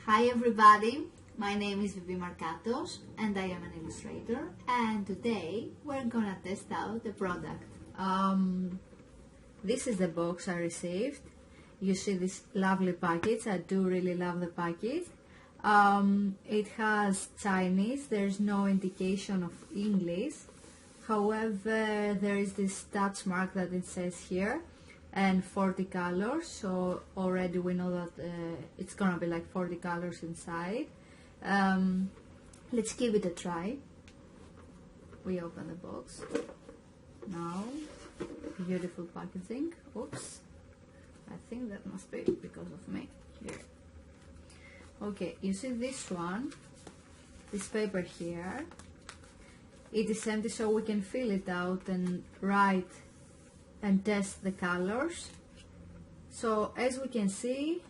Hi everybody, my name is Vivi Markatos and I am an illustrator, and today we're gonna test out the product. This is the box I received. You see this lovely package. I do really love the package. It has Chinese, there's no indication of English. However, there is this touch mark that it says here and 40 colors, so already we know that it's gonna be like 40 colors inside. Let's give it a try. We open the box now. Beautiful packaging. Oops, I think that must be because of me. Here. Okay, you see this one, this paper here, it is empty, so we can fill it out and write and test the colors. So as we can see,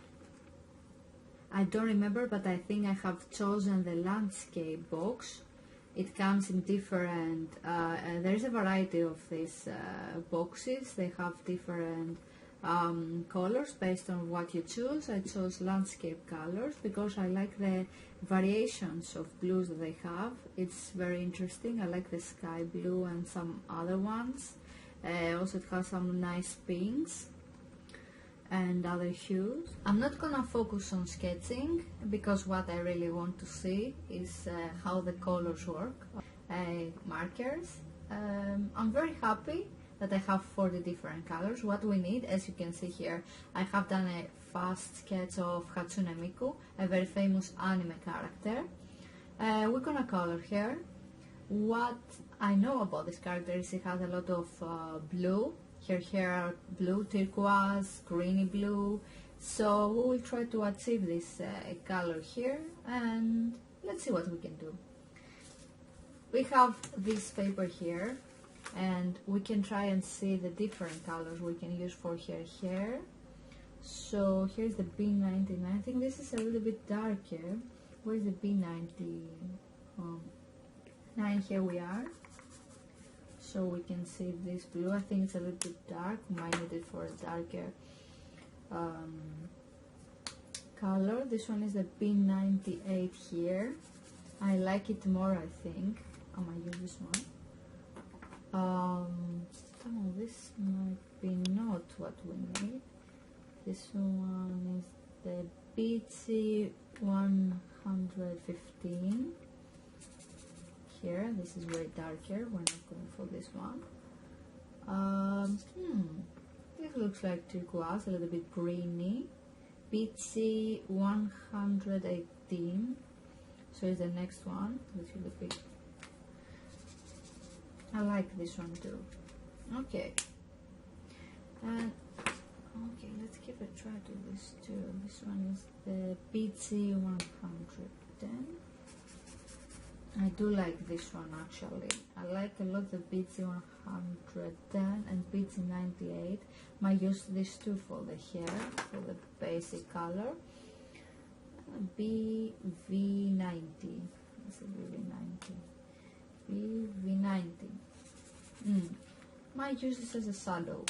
I don't remember, but I think I have chosen the landscape box. It comes in different, there's a variety of these boxes. They have different colors based on what you choose. I chose landscape colors because I like the variations of blues that they have. It's very interesting. I like the sky blue and some other ones. Also it has some nice pinks and other hues. I'm not gonna focus on sketching because what I really want to see is how the colors work. Markers. I'm very happy that I have 40 different colors. What we need, as you can see here, I have done a fast sketch of Hatsune Miku, a very famous anime character. We're gonna color her. What I know about this character is it has a lot of blue. Her hair are blue, turquoise, greeny blue. So we will try to achieve this color here, and let's see what we can do. We have this paper here, and we can try and see the different colors we can use for her hair. So here's the B99. I think this is a little bit darker. Where's the B99? Here we are. So we can see this blue. I think it's a little bit dark. We might need it for a darker color. This one is the B98 here. I like it more, I think. I might use this one. This might be not what we need. This one is the BC 115. Here, this is way darker. We're not going for this one. This looks like turquoise, a little bit greeny. BC 118. So is the next one. Let's see the big. I like this one too. Okay. And okay, let's give a try to this too. This one is the BC 110. I do like this one actually. I like a lot the BC 110 and BC 98. Might use this too for the hair, for the basic color. BV90. What's the BV90? BV90. Might use this as a shadow.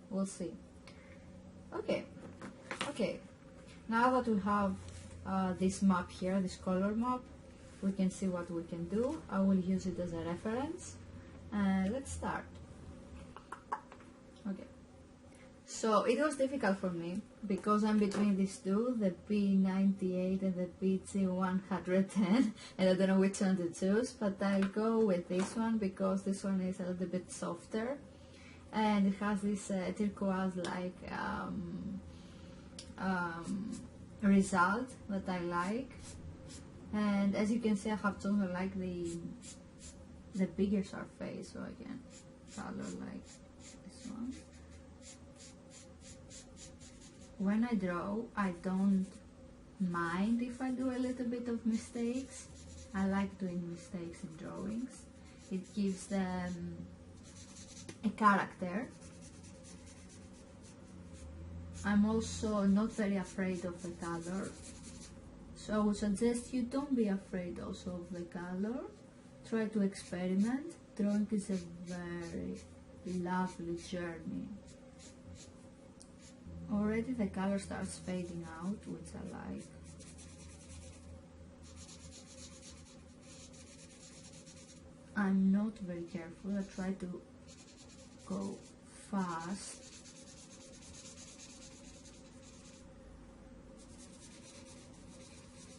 We'll see. Okay. Now that we have this map here, this color map, we can see what we can do. I will use it as a reference. Let's start. Okay. So it was difficult for me because I'm between these two, the B98 and the BC 110, and I don't know which one to choose, but I'll go with this one because this one is a little bit softer and it has this turquoise-like result that I like. And as you can see, I have chosen like the bigger surface, so I can color like this one. When I draw, I don't mind if I do a little bit of mistakes. I like doing mistakes in drawings. It gives them a character. I'm also not very afraid of the color. So I would suggest you don't be afraid also of the color. Try to experiment. Drawing is a very lovely journey. Already the color starts fading out, which I like. I'm not very careful. I try to go fast.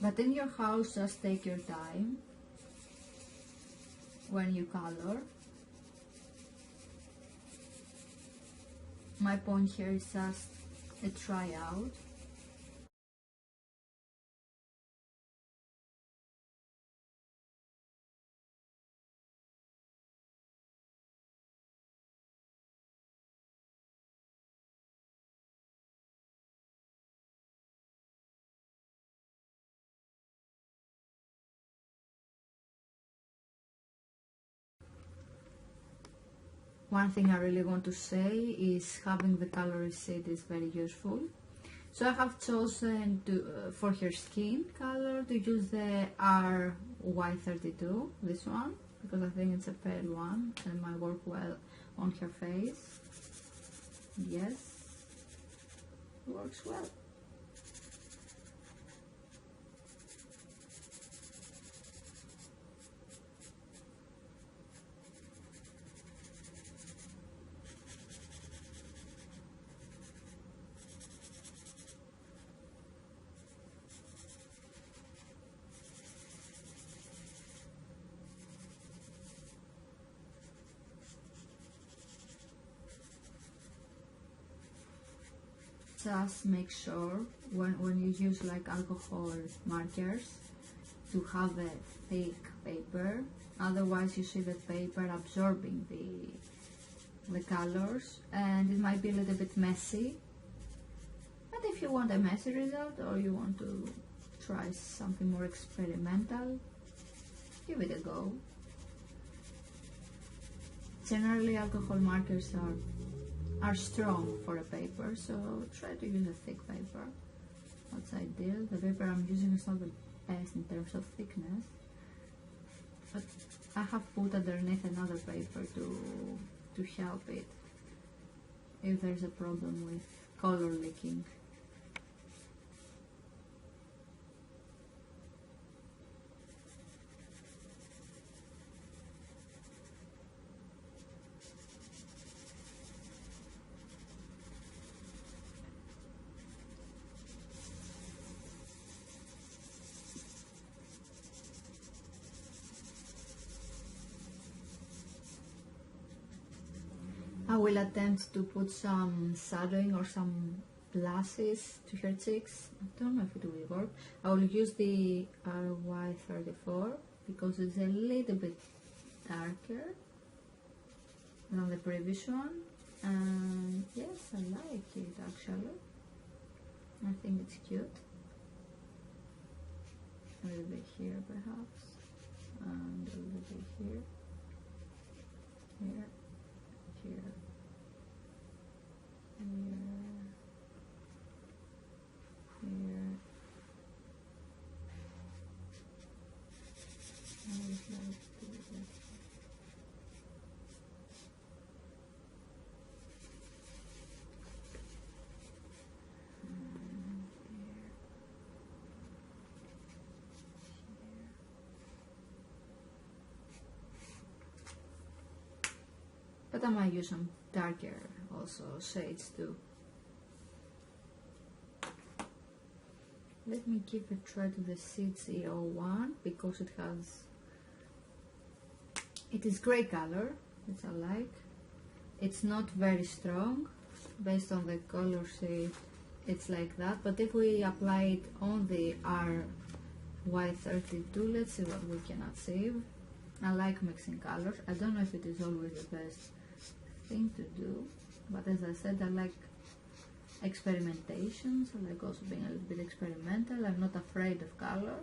But in your house, just take your time when you color. My point here is just a tryout. One thing I really want to say is having the color receipt is very useful. So I have chosen to, for her skin color, to use the RY32, this one, because I think it's a pale one and might work well on her face. Yes, works well. Just make sure when you use like alcohol markers to have a thick paper, otherwise you see the paper absorbing the colors and it might be a little bit messy. But if you want a messy result or you want to try something more experimental, give it a go. Generally alcohol markers are strong for a paper, so try to use a thick paper. That's ideal. The paper I'm using is not the best in terms of thickness, but I have put underneath another paper to help it if there's a problem with color leaking. I will attempt to put some shadowing or some blushes to her cheeks. I don't know if it will work. I will use the RY34 because it's a little bit darker than the previous one. And yes, I like it actually. I think it's cute. A little bit here perhaps, and a little bit here, here. Here, here, here. I would like to do that. But I might use some darker also shades too. Let me give a try to the CG01 because it is grey color, which I like. It's not very strong, based on the color shade it's like that, but if we apply it on the RY32, let's see what we can achieve. I like mixing colors. I don't know if it is always the best thing to do, but as I said, I like experimentations. I like also being a little bit experimental. I'm not afraid of color.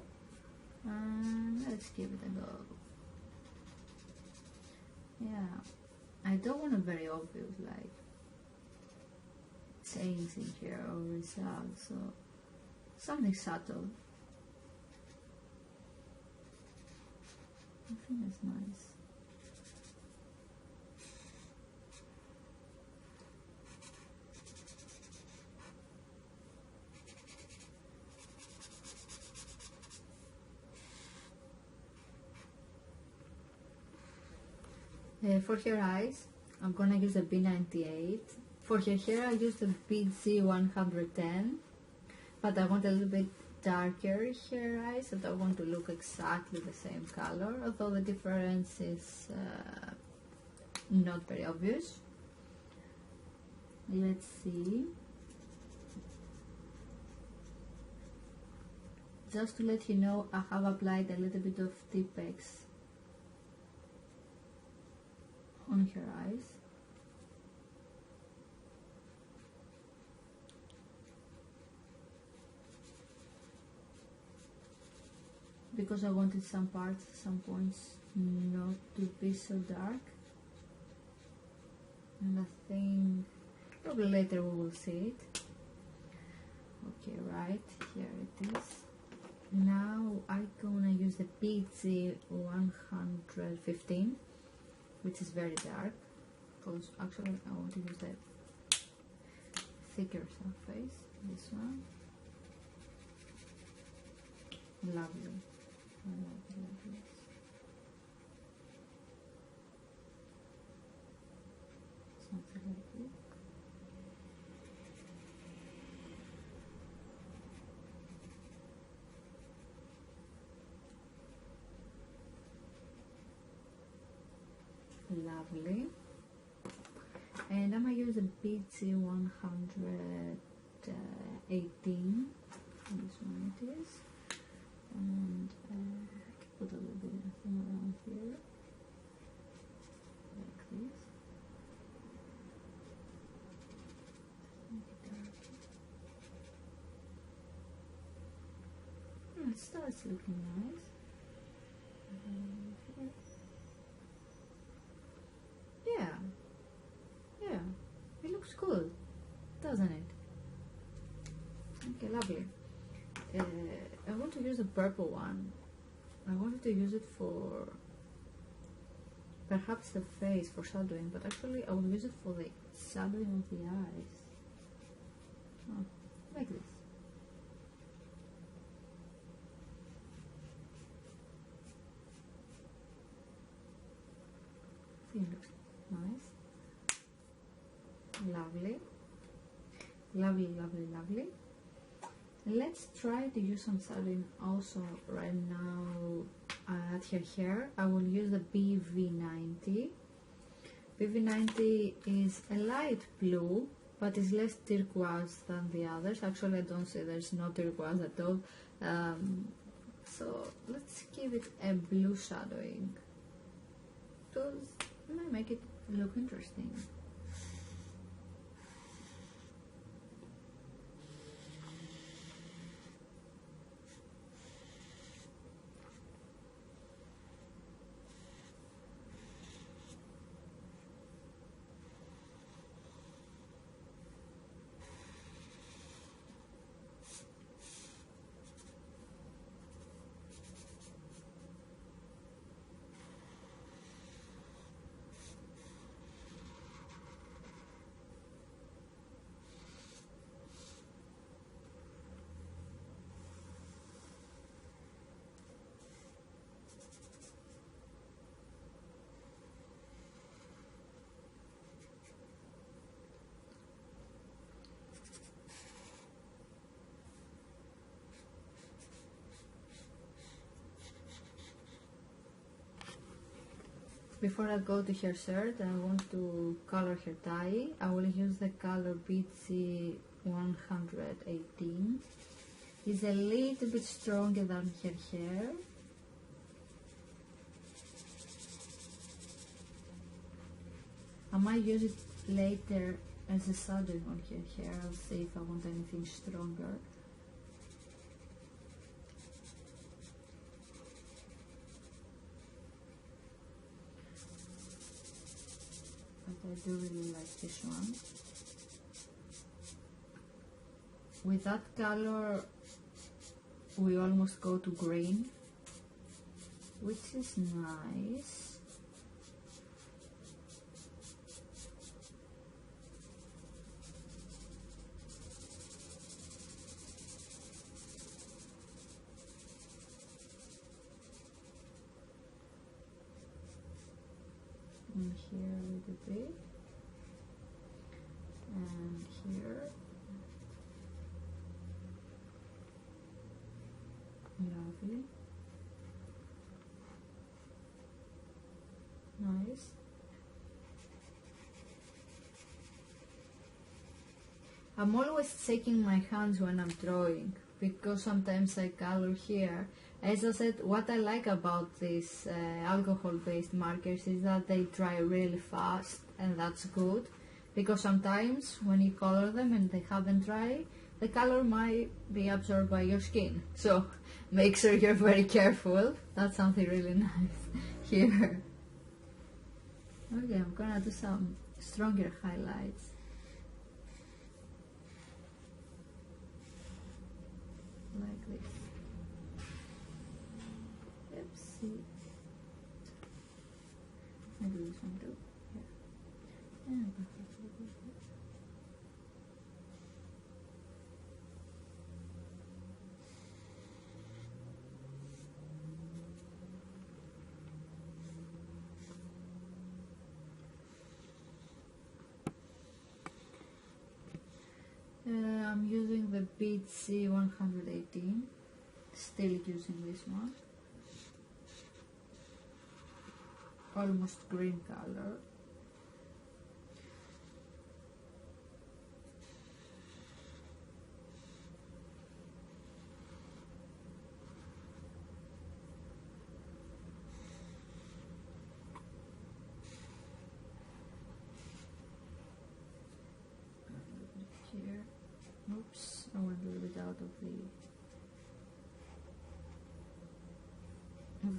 Let's give it a go. Yeah, I don't want a very obvious like change in here or result, so something subtle. I think that's nice. For her eyes, I'm gonna use a B98. For her hair, I used a BG110, but I want a little bit darker hair eyes, so I want to look exactly the same color, although the difference is not very obvious. Let's see. Just to let you know, I have applied a little bit of Tipex on her eyes. Because I wanted some parts, some points not to be so dark. And I think probably later we will see it. Okay, right, here it is. Now I'm gonna use the PG115, which is very dark, because actually I want to use the thicker surface, this one. Lovely. Lovely. Something like this. Lovely. And I'm gonna use a BG118. This one it is. And I can put a little bit of thing around here, like this. It starts looking nice. Yeah, it looks cool, doesn't it? Okay, lovely. I want to use the purple one. I wanted to use it for perhaps the face, for shadowing, but actually I will use it for the shadowing of the eyes. Oh, like this. I think it looks nice. Lovely. Lovely, lovely, lovely. Let's try to use some shadowing also right now at her hair. I will use the BV90. BV90 is a light blue, but is less turquoise than the others. Actually, I don't say there's no turquoise at all. So let's give it a blue shadowing, because it might make it look interesting. Before I go to her shirt, I want to color her tie. I will use the color BC118. It's a little bit stronger than her hair. I might use it later as a shadowing on her hair. I'll see if I want anything stronger. But I do really like this one. With that color, we almost go to green, which is nice. and here a little bit, and here. Lovely. Nice. I'm always checking my hands when I'm drawing because sometimes I color here. As I said, what I like about these alcohol-based markers is that they dry really fast, and that's good because sometimes when you color them and they haven't dried, the color might be absorbed by your skin. So make sure you're very careful. That's something really nice here. Okay, I'm gonna do some stronger highlights. Like this. Yep, see. Maybe this one too. Yeah. And I'm using the BC 118, still using this one, almost green color. Here. Oops, I went a little bit out of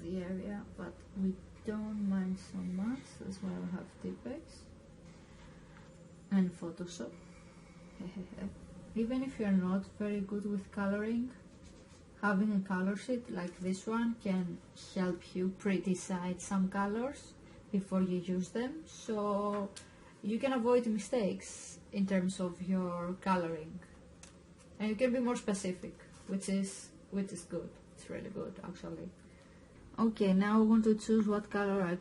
the area, but we don't mind so much. That's why I have Tipex and Photoshop. Even if you're not very good with coloring, having a color sheet like this one can help you pre-decide some colors before you use them, so you can avoid mistakes in terms of your coloring, and you can be more specific, which is good. It's really good, actually. Okay, now I want to choose what color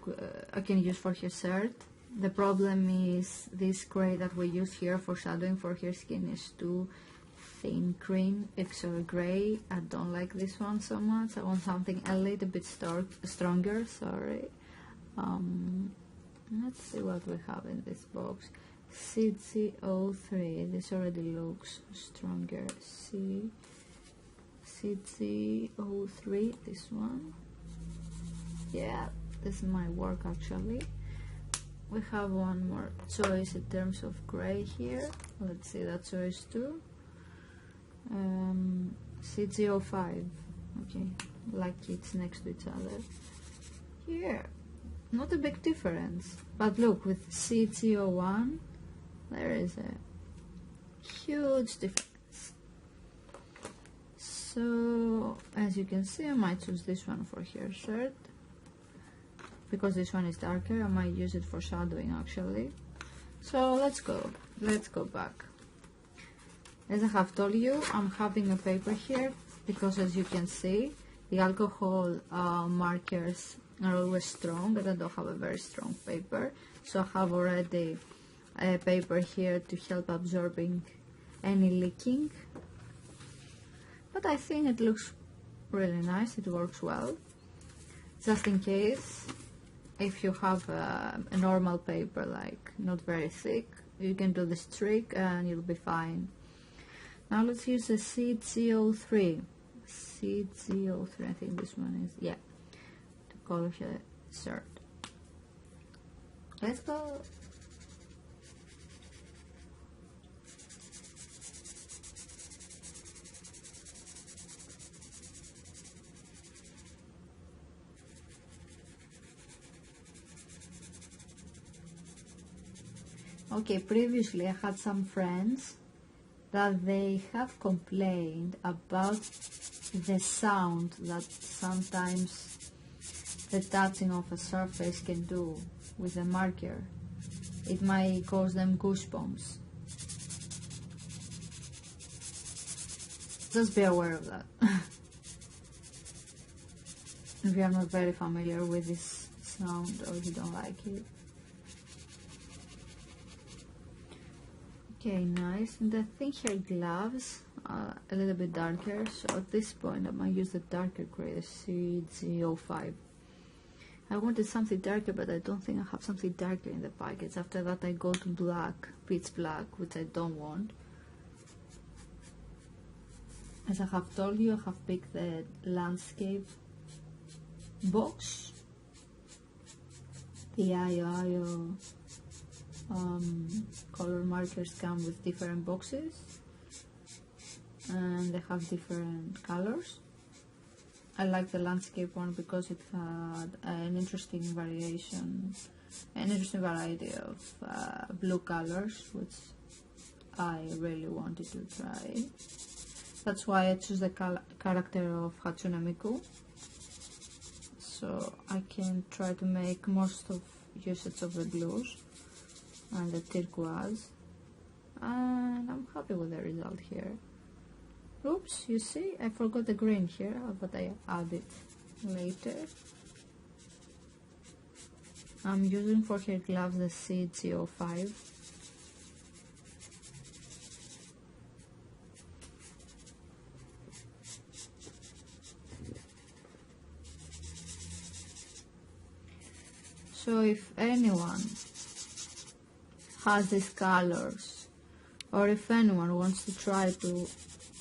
I can use for her shirt. The problem is this gray that we use here for shadowing for her skin is too thin green. It's gray. I don't like this one so much. I want something a little bit stronger. Sorry. Let's see what we have in this box. CG03. This already looks stronger. CG03. This one. Yeah, this is my work actually. We have one more choice in terms of gray here. Let's see that choice too. CG05. Okay, like it's next to each other. Here, not a big difference. But look, with CG01, there is a huge difference. So, as you can see, I might choose this one for her shirt. Because this one is darker, I might use it for shadowing actually. So let's go back. As I have told you, I'm having a paper here because, as you can see, the alcohol markers are always strong, but I don't have a very strong paper. So I have already a paper here to help absorbing any leaking. But I think it looks really nice, it works well. Just in case, if you have a normal paper, like not very thick, you can do this trick and you'll be fine. Now let's use a CG03. CG03, I think this one is, yeah, to color the shirt. Let's go. Okay, previously I had some friends that they have complained about the sound that sometimes the touching of a surface can do with a marker. It might cause them goosebumps. Just be aware of that. If you are not very familiar with this sound or you don't like it. Okay, nice. And I think her gloves are a little bit darker, so at this point I might use the darker grey, the C05. I wanted something darker, but I don't think I have something darker in the packets. After that I go to black, pitch black, which I don't want. As I have told you, I have picked the landscape box. The Ioio color markers come with different boxes and they have different colors. I like the landscape one because it had an interesting variety of blue colors, which I really wanted to try. That's why I choose the character of Hatsune Miku, so I can try to make most of usage of the blues and the turquoise, and I'm happy with the result here. Oops, you see, I forgot the green here, but I add it later. I'm using for her gloves the C05. So if anyone has these colors, or if anyone wants to try to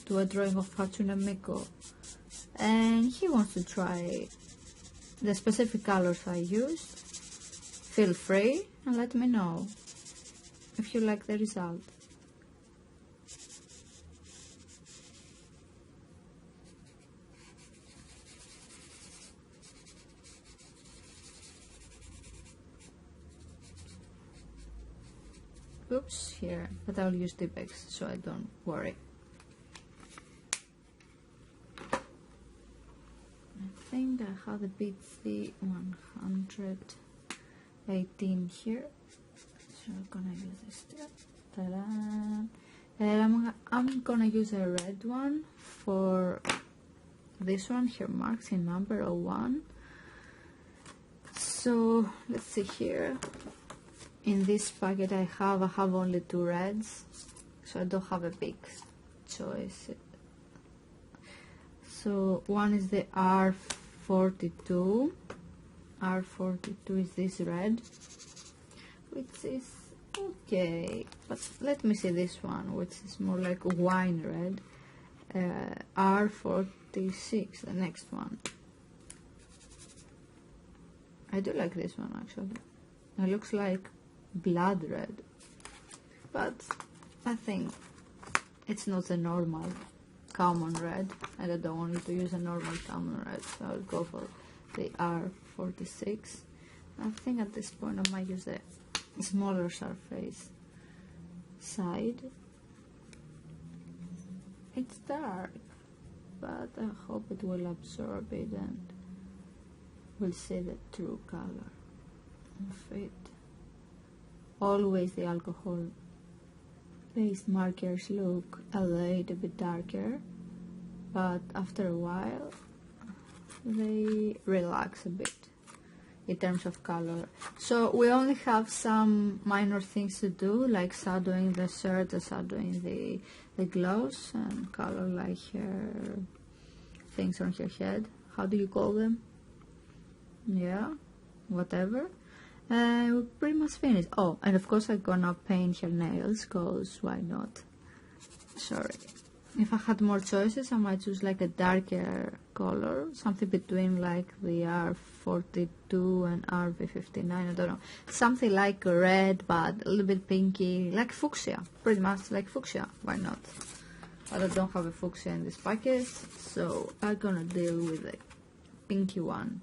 do a drawing of Hatsune Miku and he wants to try the specific colors I used, feel free and let me know if you like the result. Oops, here, but I'll use Tipex so I don't worry. I think I have the BC 118 here, so I'm gonna use this too. Ta-da! I'm gonna use a red one for this one. Here marks in number 01. So let's see here. In this packet I have only 2 reds, so I don't have a big choice. So one is the R42. R42 is this red, which is okay, but let me see this one, which is more like wine red. R46, the next one. I do like this one actually. It looks like blood red, but I think it's not a normal common red and I don't want to use a normal common red, so I'll go for the R46. I think at this point I might use the smaller surface side. It's dark, but I hope it will absorb it and we'll see the true color of it. Always the alcohol based markers look a little bit darker, but after a while they relax a bit in terms of color. So we only have some minor things to do, like shadowing the shirt, shadowing the gloves, and color like her things on her head. How do you call them? Yeah, whatever. We're pretty much finished. Oh, and of course I'm gonna paint her nails, cause why not? Sorry. If I had more choices, I might choose like a darker color, something between like the R42 and RV59, I don't know. Something like red, but a little bit pinky, like fuchsia, pretty much like fuchsia, why not? But I don't have a fuchsia in this package, so I'm gonna deal with the pinky one.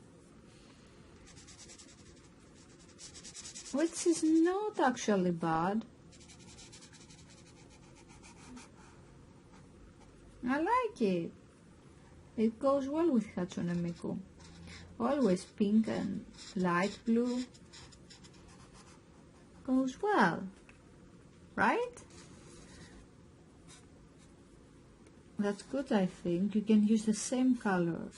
Which is not actually bad. I like it. It goes well with Hatsune Miku. Always pink and light blue. Goes well. Right? That's good, I think. You can use the same color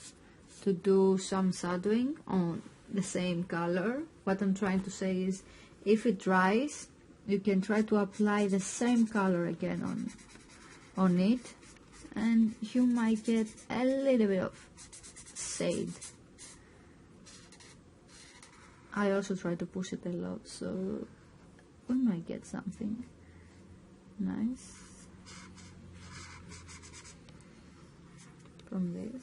to do some shadowing on the same color. What I'm trying to say is, if it dries, you can try to apply the same color again on it, and you might get a little bit of shade. I also try to push it a lot, so we might get something nice from this.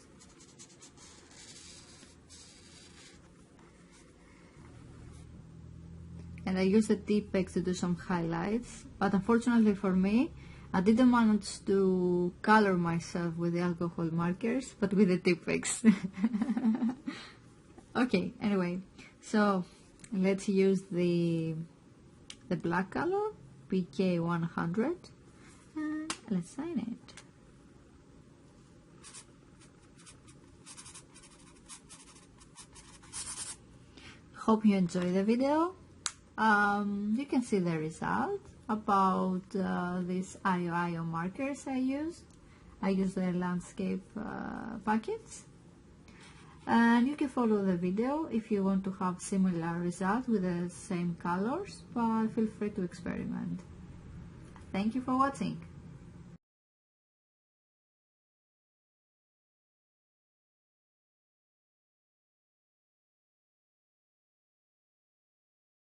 And I used the Tipex to do some highlights, but unfortunately for me, I didn't manage to color myself with the alcohol markers, but with the Tipex. Okay, anyway, so let's use the black color, PK100, and let's sign it. Hope you enjoyed the video. You can see the result about these Ioio markers I used. I used the landscape packets. And you can follow the video if you want to have similar results with the same colors, but feel free to experiment. Thank you for watching.